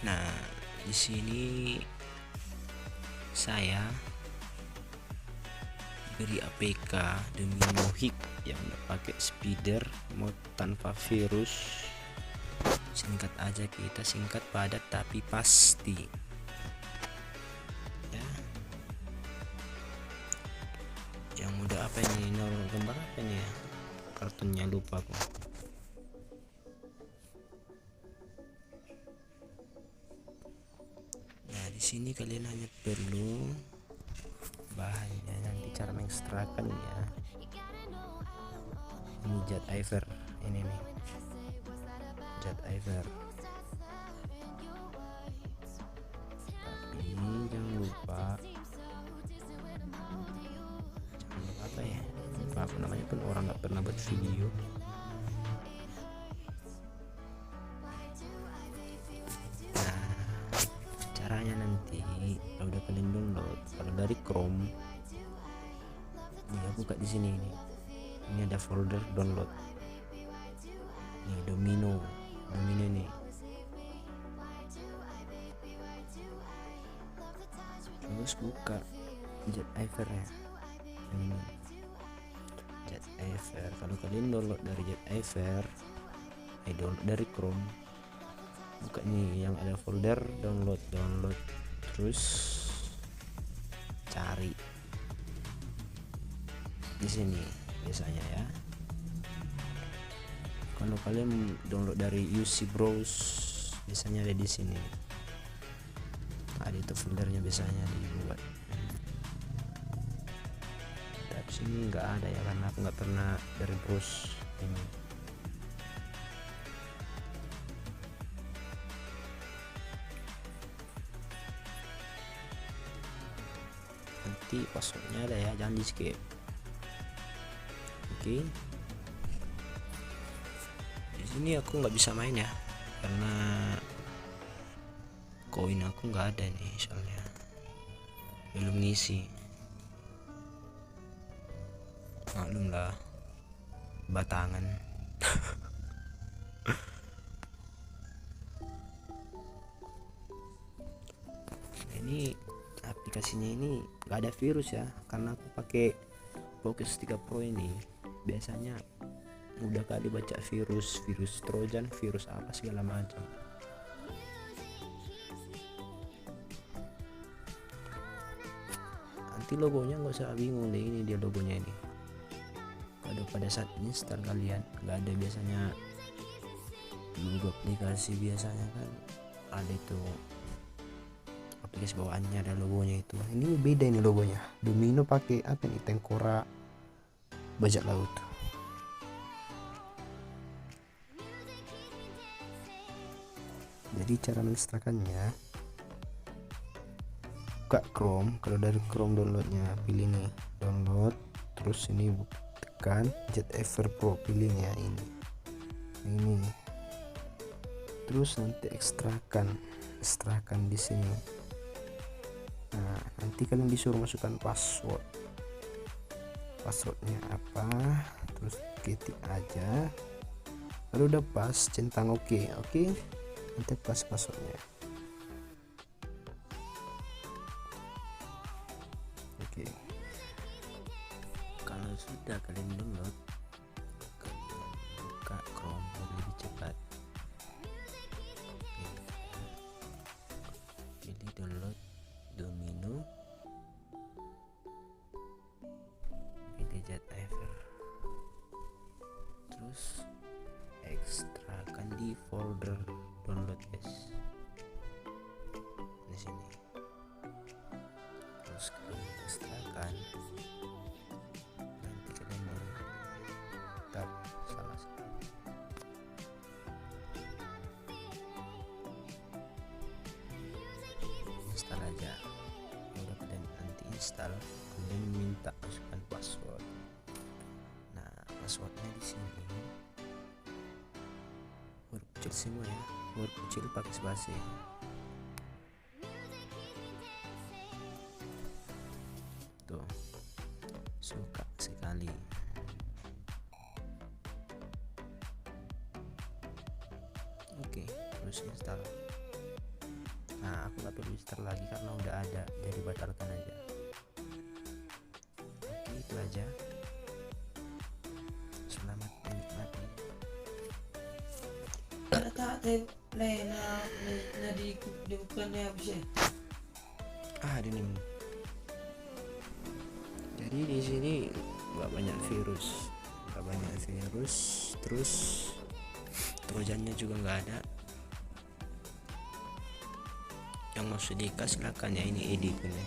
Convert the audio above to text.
Nah, di sini saya beri APK Domino Hik yang pakai speeder mod tanpa virus. Singkat aja, kita singkat padat tapi pasti ya. Yang mudah apa ini, gambar apa ini ya, kartunnya lupa aku. Nah, di sini kalian hanya perlu bahannya, nanti cara mengekstrakannya. Ini jet Iver, ini nih jet Iver. Tapi jangan lupa apa ya, lupa apa namanya pun, orang nggak pernah buat video. Nah, caranya nanti kalau udah kalian download, kalau dari Chrome ya, buka di sini nih. Ini ada folder download. Nih Domino nih. Terus buka jet Iver ya. Ini jet Iver. Kalau kalian download dari jet Iver, download dari Chrome, buka nih yang ada folder download. Terus cari di sini biasanya ya. Kalau kalian download dari UC Browse, biasanya ada di sini. Ada itu foldernya biasanya dibuat. Tapi sini nggak ada ya, karena aku nggak pernah dari browse ini. Nanti passwordnya ada ya, jangan di skip. Oke. Di sini aku nggak bisa main ya, karena koin aku nggak ada nih, soalnya belum ngisi. Maklum lah, batangan. Ini aplikasinya ini nggak ada virus ya, karena aku pakai Focus 3 Pro ini. Biasanya mudah kali baca virus trojan, virus apa segala macam. Nanti logonya nggak usah bingung deh, ini dia logonya ini. Kalau pada saat install kalian nggak ada, biasanya logo aplikasi biasanya kan ada itu aplikasi bawaannya ada logonya itu. Ini beda ini logonya. Domino pakai apa nih, tengkorak bajak laut. Jadi cara mengekstrakannya, buka Chrome. Kalau dari Chrome downloadnya, pilih nih download, terus ini tekan jet Iver Pro, pilihnya ini, terus nanti ekstrakan di sini. Nah, nanti kalian disuruh masukkan passwordnya apa, terus ketik aja. Kalau udah pas, centang oke, nanti pas passwordnya. Oke. Kalau sudah kalian download, kalian buka Chrome lebih cepat. Pilih download Domino, pilih jet Iver, terus ekstrakan di folder download guys, di sini. Terus kalian ekstrakan, nanti kalian tap salah satu. Install aja. Udah kalian nanti install, kalian minta masukkan password. Nah, passwordnya di sini huruf kecil semua ya, huruf kecil pakai spasi. Tuh, suka sekali. Oke, terus install. Nah, aku nggak perlu install lagi karena udah ada, jadi batalkan aja. Oke, itu aja. Selamat menikmati. Tak na di bukannya bisa. Ini. Jadi di sini nggak banyak virus, terus trojannya juga nggak ada. Yang mau sedikit silakan ya, ini edit ini.